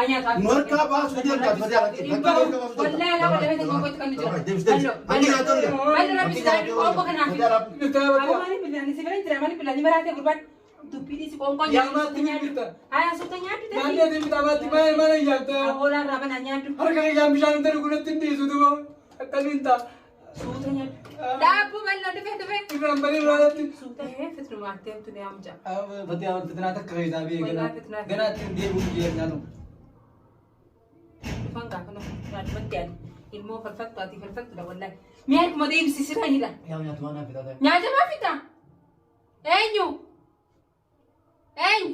مركب باص ودير قد فدي والله لا ولا هذا ما قلت كان جرا أني أتولى بلو ربي زاد قوم كان عارف أماني بالله أنا سيبني ترى أماني بالله دي مراتي قربان تبيدي سي قوم كان يا ما تمين بيتا هاي سوتة نياتي ما تمين بيتا ما تمين ما نيجي أقول أنا رابنا نياتي harga yang bisa nanti guna tindi sudah mau akan minta سوتة نياتي لا أبو بلو دفع itu nambah berarti سوتة هي فترة ما أتيم تدي أمجا berarti awal itu nanti kerja tapi kena tindi bukti nyatu فانكا كنا نتمتع ilmu perfect atau perfect dah والله مين موديل سيسرا هيدا yang nyatu mana kita teh نياجا ما فيتا أينو أين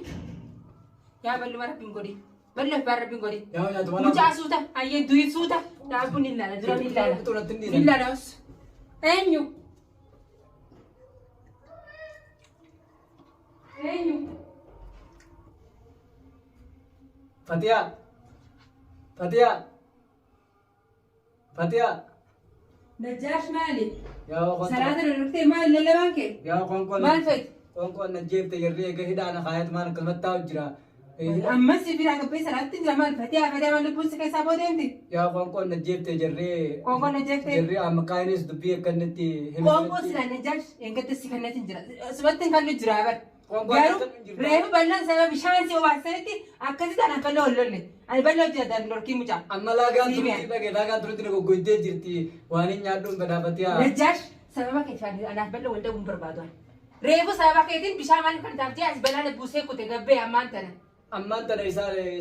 يا بلو مرة بينغوري بلو برا بينغوري yang nyatu mana مجا سوتا أيه دوي سوتا لا أبو نيلا لا درا نيلا لا itu nanti tindi نيلا راس أينو أينو Fatia Fatia Fatia نجاش مالي ya kon سلامة الركتي مال لا بانكي ya kon مال فيت kon najib tayarri ke hidana kayat man kalmat tahu jira أما سيفير أكبر سلامة تجرا مال فتيا فتيا مال بوس كيسا بوديمتي ya kon najib tayarri كونكو نجاش jarri am kainis dubiya kannati كونكو سلا نجاش ينقد السكنة تجرا سبتين كانوا جرابر كونكو قالوا تجرا. ريحو بلان سبب بشانسي وبعسرتي أكسيت أنا فلو لولي أنا بلو جدا نوركي مجا amma lagaan Siimee. turtii dhage lagaan turtii dhage gogoydee jirti waan hin nyaadhuun gadaafatia نجاش سبب كيف أنا بلو ولده بربادون ريحو سبب كيتين بشان مال كان تابجي أس بلان بوسي كنت جنبي أمان تنا ammaan tana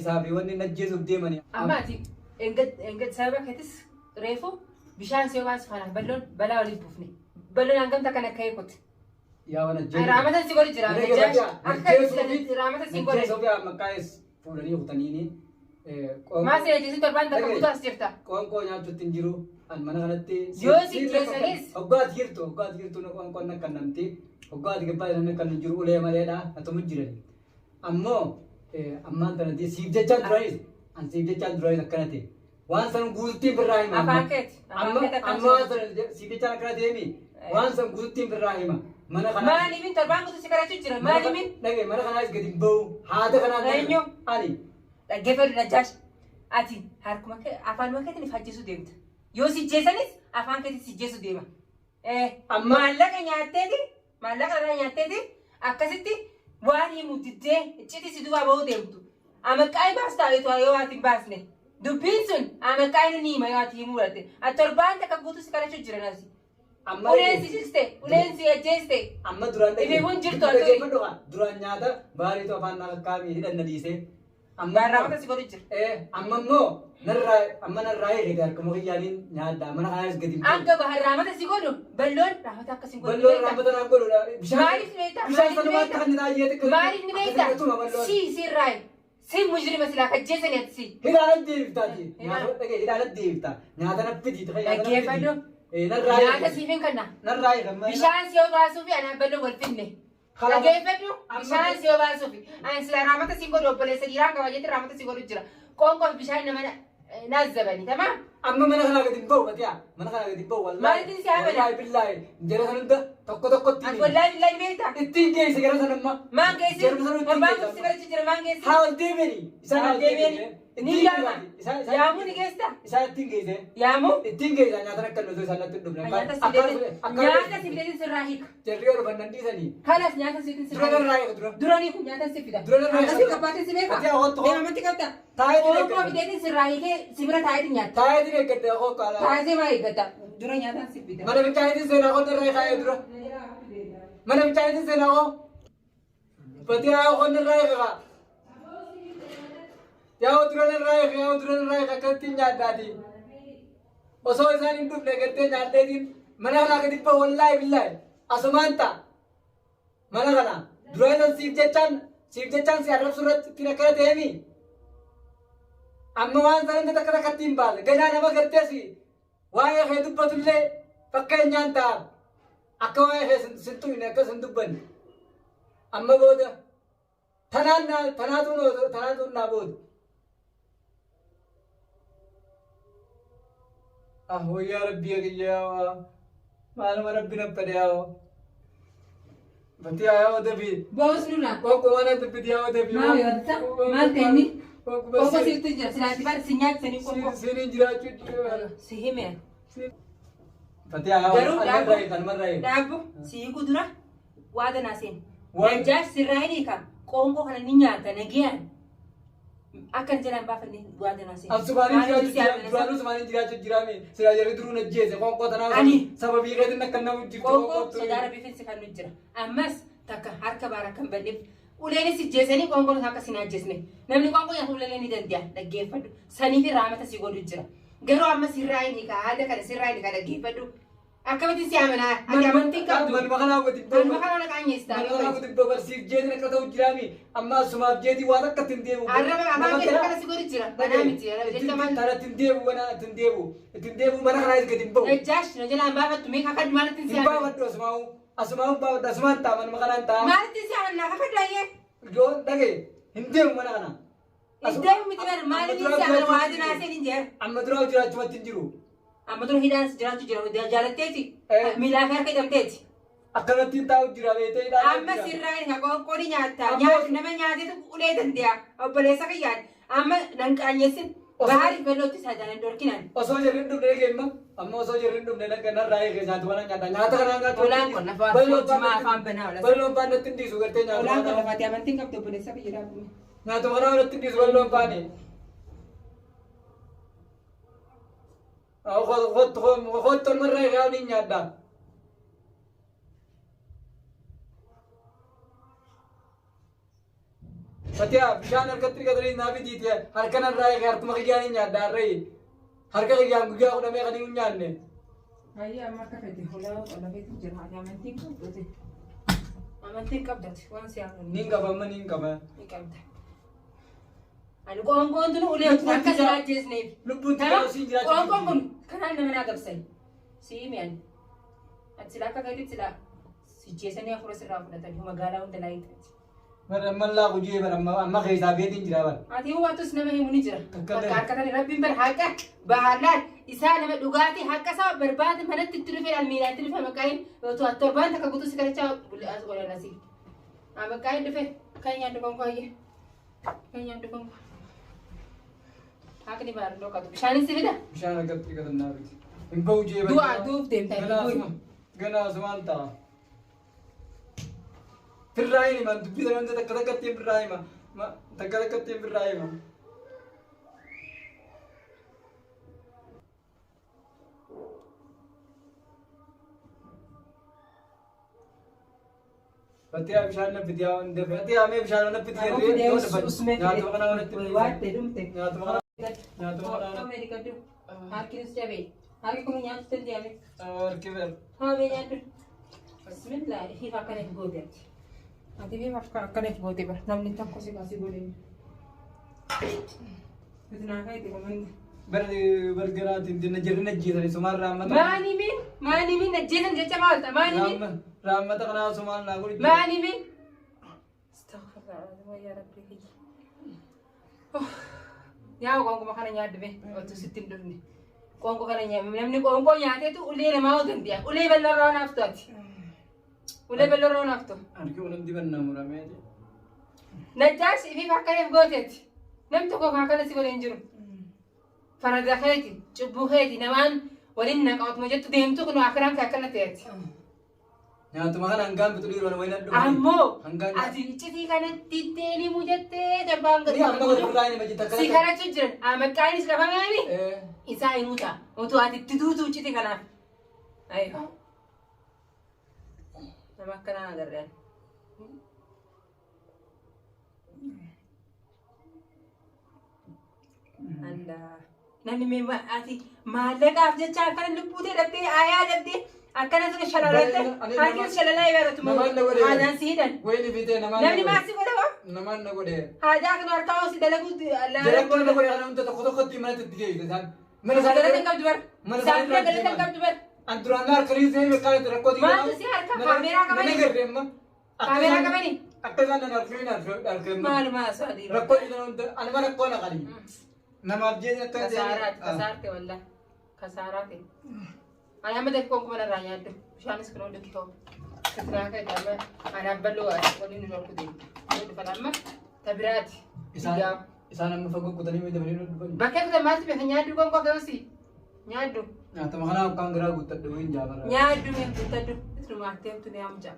isaafi wanni najjeesuuf deemani أما أتي إنقد سبب كيتس ريحو بشان سيوا سفانا بلون بلا ولي بوفني بلون أنقم تكنا كيكوت yaa wana jeesu رامتا سيقول جرا نجاش أكيد رامتا سيقول najjeesuuf yaa maqaayis fuudhanii kutaniini ما سيجي تربان تكبوت أسيرتا qoonqoo nyaachuutti hin jiru an mana kanatti Yoo si keessanis. hoggaat jirtu na qoonqoon na kannamti hoggaat gabbaa namni kan jiru ulee maleedha atumu jirani ammoo ammaan tanatti siif jechaan duraanis an siif jechaan duraanis akkanate waan san guututti birraa hima Afaan keeti. amma waan san siif jechaan akkana deemi waan san guututti birraa hima mana kanaa Maali min torbaan kutu si kadhachuu jira maali min dhage mana kanaas gadi hin bahu haata kanaan Eenyu? ani dhaggeeffadhu Najaash ati harkuma kee afaanuma keetiin if ajjeesuu deemta yoo si jeessanis afaan keetiin si jeessu deema maallaqa irraa nyaatteeti akkasitti waan himu diddee iccitii si duuba bahuu deemtu amaqqaayi baastaa yoo ati hin baasne dubbiin sun amaqqaayi ni hima yoo ati himuu dhatte ati torbaan takka guutuu si kadhachuu jira nasi uleen si jiste uleen si ajjeeste amma duraan Ifi kun jirtu duraan nyaata baariitu afaan kaamii hidhanna dhiise gaarraamata si godhu jira amma immoo amma narraa eegate harkuma kiyyaaniin nyaadda mana kanaanis gadi hin Akka baharraamata si godhu balloon raafata akka si godhu balloon raafata naan godhudha Maaliif ni beektaa? bishaan sanumaatti kan nyaayee xiqqoo Maaliif ni beektaa? Si raay. Si mujrima silaa kajjeesanii ati si. hidhaan deebiftaati nyaata dhagee hidhaan deebifta nyaata naffiti Dhaggeeffadhu. Nyaata siif hin kenna. narraa eegamaa Bishaan si yoo baasuu fi anaan balloon wal finne. Dhaggeeffadhu. Bishaan si yoo baasuu fi ani silaa raamata si godhu obboleessa dhiiraan qaba jetti raamata si godhu jira. Qoonqoo fi bishaan nama naazabanii tamaa. amma mana kanaa gadi hin bahu batiyaa mana kanaa gadi hin bahu Maaliif si haamala? wallaahi billaahi jara san hunda tokkotti Ati wallaahi billaahi ni beektaa? ittiin geesse gara san amma Maan geessi? Torbaan kun si kadhachu jira maan geessi? haa ol deemeni isaan Haa ol deemeni. Ni yaama. Yaamuu ni geessa? isaan ittiin geesse Yaamuu? ittiin geesse nyaata akka nuti isaan natti dhufne Nyaata sibiileetiin sirraa hiika. jarri yoo dhufan nan dhiisanii Kanas nyaata sibiileetiin dura sirraa narraa hiika. eegu dura Duranii kun nyaata si fida. Dura narraa Akkasii qabbaatee si beeka. Ati hawwattu hoo? Deemamatti qabda. Taa'ee ni Qoonqoo eeggata. bideetiin sirraa hiikee sibira taa'eetiin nyaata. taa'eetiin eeggadde hoo kaala Taa'ee maa eeggata? Dura nyaataan si fida. mana bichaayitiin seenaa hoo narraa kaa'ee dura mana bichaayitiin seenaa hoo batiyaa hoo narraa eegaa yaa dura narraa eegaa akkasitti nyaaddaati osoo isaan hin dhufne gartee nyaaddeetiin mana kanaa gadi bahu wallaahi billaahi asumaan ta'a mana kana dura isaan siif jechaan si arrabsu irratti ittiin akkana ta'eemi amma waan sana inni takka takkatti hin baase ganaa nama garteesi waa'ee kee dubbatullee fakkeenyaan ta'a akka waa'ee kee sin tuyne akkas hin dubbanne amma booda tanaatuun naa booda yaa rabbi yakiyyaa maaluma rabbi nabbade yaa bati yaa dabi Boos nuna. koko wana dabi yaa dabi Maal yoota? Maal ta'inni? Qoonqoo siiftu jira. Silaati bara si nyaachisanii qoonqoo. Siniin jiraachuu jira. Si hime. Fatee haa kan marraa'e. Daabbo si kudura waa danaa seen. Najjaash sirraa hin hiika. Qoonqoo kana ni nyaata nagayaan. Akkan jedhan baafannee waa danaa seen. Asumaanii jiraachuu jira. Duraanuu sumaanii jiraachuu jiraame. Siraa jarri duruu najjeese. Qoonqoo tanaa sababii keetiin akka nama hojii. Qoonqoo sodaara biifeensi kan nuti jira. Ammas takka harka baara kan balleef. Uleen si jeesanii qoonqoon akka si naajjesne. Namni qoonqoo nyaatu uleen ni danda'a dhaggeeffadhu. Sanii fi raamata si godhu jira. Garuu amma sirraa hin hiika. Haala kana sirraa hin hiika dhaggeeffadhu. Akkamitti si amanaa? Ati amantii qabdu. Manuma kanaa wati Manuma kanaa naqaanyeestaa. Manuma kanaa wati babarsiif jeetiin akka ta'u jiraami. Amma sumaaf jeetii waan akka ittiin deemu. Arraba afaan keessa kana si godhu jira. Banaa miti. Jecha maal? Tana ittiin deemu wana ittiin deemu. Ittiin deemu mana kanaa gadi hin ba'u. Najjaash na jalaan baafattu mee kakaddu maalitti si Hin baafadhu asumaa'u. Asumaa'u baafadhu asumaan ta'a manuma kanaan ta'a. maalitti si amanaa kakaddu ayyee? Yoo dhagee hin deemu mana kana. Iddeemu miti bara maalitti si amanaa waa dinaa seen hin jeera. Amma duraa jiraachumatti hin jiru. Amma dura hidhaan jiraachuu jira jaalatteeti. Miilaa fi harka hidhamteeti. Akkanatti taa'u jira beetee hidhaa. Amma sirraa hin qoonqoon nyaata. Nyaata nama nyaatetu ulee danda'a. Obboleessa fayyaan. Amma nan qaanyeessin. Baharii fellootti isaa jaalan dorkinaan. Osoo jirri hin dhumne eegeemma. Amma osoo jirri hin dhumne akka narraa eegee isaati waan nyaata. Nyaata kanaan nyaata. Olaan qonna fa'aa afaan banaa ola. Balloon fa'aa natti hin dhiisu gartee nyaata. Olaan qonna fa'aati amantiin qabdu obboleessa fayyadamu. Nyaata kanaa natti hin dhiisu balloon fa'aani. Khotton marraa eegaa ni nyaadda. Fatiyaa bishaan harkatti dhiqatanii naafi diitee harka narraa eegaa harkuma qiyyaan ni nyaadda harree. Harka qiyyaan guyyaa kudhamee kan hin nyaanne. Hayya amma akka fedhe olaa qonna feetu jira. Amantiin qabdati. Amantiin qabdati waan si amanni. Niin qaba amma niin qaba. Ni qabda. Ani qoonqoon tunu ulee akka jiraachisneef. Lubbuun xiqqoo siin jiraachuu. Qoonqoon kun kanaan nama naa gabsan. Siimi ani. Ati silaa akka gaditti silaa sijjeessanii afura sirraa fudhatanii magaalaa hunda laayitatti. Bara mallaa hojii bara amma keessaa beetiin jira bara. Ati waantus nama himu ni jira. Harkatanii rabbiin bara haqa bahaadhaan isaa nama dhugaatii haqa isaa barbaade manatti itti dhufee almiidhaatti dhufe maqaayin yoo torbaan takka guutuu si kadhachaa as godhan asii. Maqaayin dhufe kan nyaaddu konkolaayyee. Kan nyaaddu konkolaayyee. Hakni baara dhokatu. Bishaanis si fida? Bishaan argatti dhiqatannaa biti. Hin bahu jee bara. Du'a duuf deemtaa. Ganaa asumaan ta'a. Firraayini man dubbii sana takka takkatti firraayima. Takka takkatti firraayima. Fatiyaa bishaan na fitiyaa hunda fatiyaa mee bishaan na fitiyaa nyaatuma kana walitti Waatte dhumte. nyaatuma kana nyaatuma kana Ameerikatti harkinis cabee. Harki kun nyaatu danda'ame. harki bira. Haamee nyaaddu. Bismillah hiifa akkaniif gooteetti. Ati hiifa akkaniif goote bara namni tokko si kaasii godhe. Bitinaa kaayite kumanni. Bargaraatiin dinna jirri najjiisanii sumaan raammata. Maanimin najjeesan jecha maalta maanimin. Raammata kanaa sumaan naa godhu. Maanimin. Astaghfirullah ya rabbi. Yaa qoonqoo kana nyaaddu be otoo sitti hin dhufne. Qoonqoo kana nyaaddu namni qoonqoo nyaateetu ulee namaa hoo danda'a. Ulee bal'arraa naaftu ati. Ulee bal'arraa naaftu. Harki kun dibannaa muramee. Najjaash ifiif akkaniif gooteetti. Namni tokko kana si godhe hin jiru. Farada keeti, cubbuu keeti namaan waliin naqaatuma jettu deemtu kun akiraan kan akkana ta'eeti. Nyaatuma kana hangaan bitu dhiiroo wayina dhufu. Ammoo ati iccitii kanatti deemuu jettee darbaan gadi. Ni amma wal furraa ni majjita kana. Si kadhachuu jiran maqaanis qabamaani. Isaa himuuta. Otoo ati itti duutu iccitii kanaaf. Ayiwa. Nama akkanaa agarreen. Allah. Namni ati maallaqaaf jecha akkana lubbuutee dhabdee aayaa dhabdee akkana ture shalalattee harkis shalalaa ibaaratu haadaan si hidhan. Wayini fiitee Namni maasi godhe hoo? namaan na godhe. Haadaa kan harkaa hoo si dalaguu Jalatti na godhe kana hunda tokko tokkotti manatti itti geessite isaan. Mana galatan qabdu bar. Isaan bira galatan qabdu bar. An duraan naa harka riisee beekaa itti rakkoo diimaa. Maaltu si harka kaameeraa qabani? Mana garree amma. Kaameeraa qabani? Akka isaan nan harka Maaluma sadii. rakkoo diimaa hunda anuma rakkoo na qali. Namaaf jeetiin akka kasaarte wallah kasaaraate ani amma dafii konkuma narraa nyaaddu bishaanis kun hundi kifoo kifraa kan amma anaaf bal'oo waliin nu dhorku deemu yoo dhufan amma tabiraati Isaan amma fagoo kutanii mee dabalee dhufan. Bakka kutan maaltu beeka nyaaddu gonkoo keewsi. Nyaaddu. Nyaatama kanaaf kan garaa guuttadhu wayii jaabara. Nyaaddu mee guuttadhu. Ituma teemtu ne amja.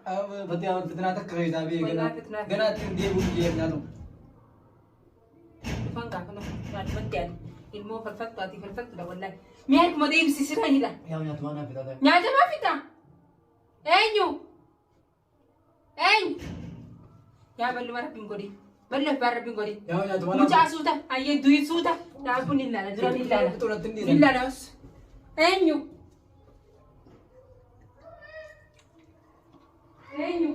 Fati awal fitinaa takka keessaa biyya ganaatti hin deebi'u jee nyaatu. Dhufan gaafa na nyaaddu batti yaadu. Ilmoo falfattuati falfattudha wallahi. Mee akkuma deemsisiranidha. Yaa nyaatuma naaf fitaa ta'e. Nyaatamaa fita. Eenyu? Eenyu? Yaa balli mara bingodi. Balli bara bingodi. Yaa nyaatuma naaf. Mucaa suuta. Ayyee duyi suuta. Daakuu ni ilaala. Dura ni ilaala. Ni ilaala os. Eenyu? Eenyu?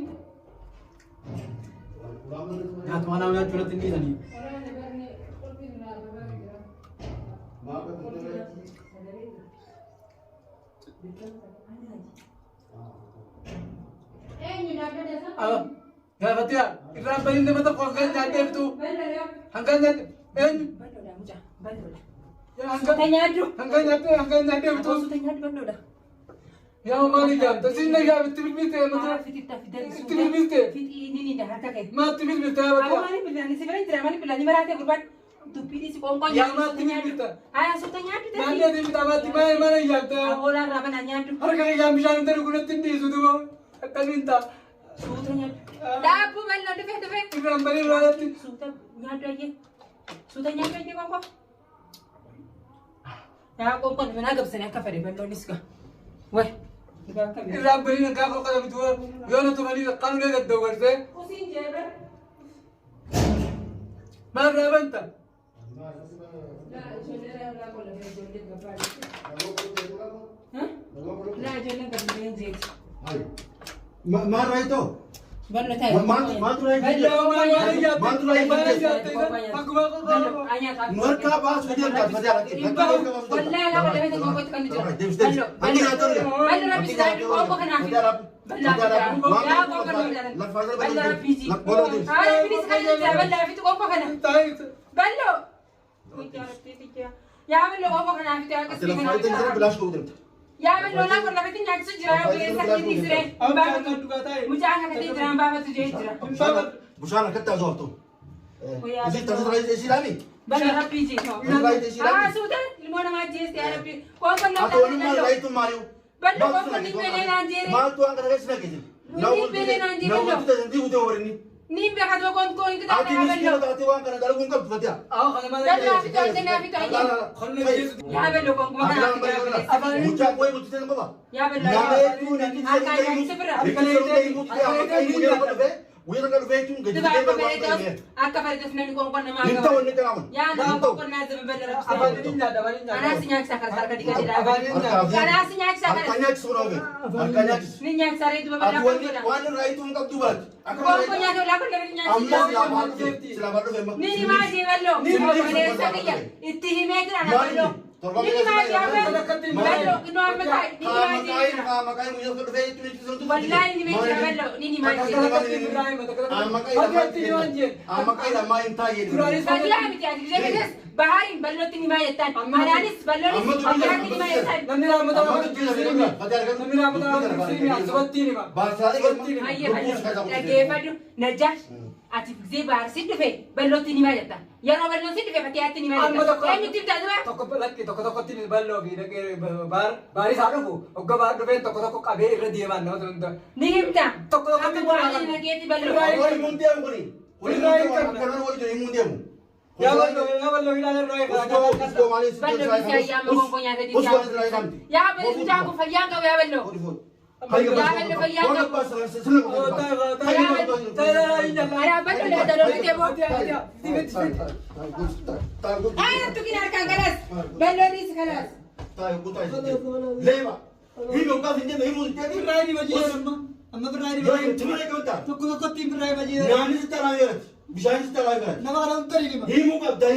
Nyaatuma naaf nyaachuu irratti hin dhiisanii. Gaafatti yaa irraan baliin nama tokko hangana nyaaddeeftu hangana nyaadde eenyu hangana nyaaddeeftu yaa maali jaamta sinna yaa itti bilbilte itti bilbilte maatti bilbilte yaa bakka yaa maatti bilbilta naannee deemta maatti mana ijaamta harka yaa bishaan hin darbu natti hin dhiisu duuba akkamiin ta'a. Daabuu bal'oo dhufee. Irraan baliin raadatti. Suuta nyaaddu ayyee qonkoo. Yaa qonkoo nama naa gabsanii akka fedhe bal'oonis gaa. Wayi. Irraan baliin akka qoqqatamtu yoo na tumanii kan gadi dabarsee. Kusiin jeebar. Maal raabanta? Laa ijoolleen gadi ba'een jeeti. Maal raayitoo? Bal'oo ta'e. Maaltu raayitoo? Maaltu raayitoo? Nu harkaa baasu deemtaa fadii alatti. Wallahi laa bal'oo ta'e qonkootti kan jira. Hangi nyaatoo le. Bal'oo rabbisi daadhii qonkoo kanaaf. Yaa bal'oo naa kun lafatti nyaachisu jira bineelsa keetii siree. Mucaan akkatee jiraan baafatu jee jira. Bushaan akkatti haasoftu. Isin taasisu raayitee isiidhaani? Bal'oo rabbii jee. Suuta ilmoo namaa jeesti yaa rabbii. Qonkoo Ati waliin maal raayituu maaliu? Bal'oo qonkoo ni beelee naan jeere. Maaltu waan kana keessa naqetin? Namooti tajaajiltii guutee warinni. Ni beeka too qonkoo hin Ati miskiina taatee waan kana dalaguun qabdu fatiha. Bal'oo fi tolchee naa fi tolchee. Yaa bal'oo qonkoo kanaaf jira. Mucaa qo'ee guuttee nama qaba. Yaa bal'oo. Nama hedduu ni tiksee ni deemuuti. Rikkisee ni deemuuti. Akka inni guyyaa kana dhufee guyyaa kana dhufee jechuun gadi Duba deemee akka waan fayyadamu akka fayyadamu namni qonkoo namaa hin ta'u inni kanaamu. Yaa nama qonkoo naa zaba bal'oo rabbisee. Kanaas nyaachisa kan harka diga jedhaa. Kanaas nyaachisa kan. Harka nyaachisu kun oome. Harka nyaachisu. Ni nyaachisa reetu Ati babal'aa wanni qonkoo. waan raayituu hin qabdu baratti. Qonkoo nyaata olaa kun lafa nyaachisa. Ammoo silaa maal dhufe? Silaa maal dhufe? Ni maa jee bal'oo. Obboleessa kiyya itti himee jira na bal'oo. Ni maa jee bal'oo. Inu amma taa'e. Ni maa jee jira. Maqaan guyyaa kana dhufee jechuun itti sun Wallahi ni mee jira bal'oo. Ni maa jee. Maqaa ilmaa hin taa'ee. Badia miti ati biyya keessas bahariin bal'ootti ni maayettaan. Maraanis bal'oonis akkanaatti ni maayettaan. Namni raamata Ayyee bal'oo dhaggeeffadhu najjaash ati gisee baharsiin dhufe bal'ootti ni maayettaan. Yeroo bal'oon sin dhufe fatiyaatti ni maayettaan. Eenyutti himtaa duba? tokkotti bal'oo fi baarii isaa dhufu hogga baar dhufeen tokko qabee irra deemaan nama tunda. Ni himta. Tokko Amma waan nageetti bal'oo. Wali mun deemu kuni. Wali mun deemu kanan wali jiru mun deemu. yaa bal'oo hidhaan irraa eegaa. Bal'oo bisi ayyaama gonko nyaata diisaa. Yaa bal'oo mucaan kun fayyaan qabu yaa bal'oo. Ayaa bal'oo leeta dhoofitee booddee. Ayaa tukin harkaan kanas. Bal'oo dhiisi kanas. Leema. Himu kaas hin deemu himu hin Birraa ni bajiira amma birraa ni bajiira. deemu. Tokko tokkotti birraa bajiira. Nyaanni si taraa yeerati. Bishaan si taraa yeerati. Nama kana hin tarii Himu qabda.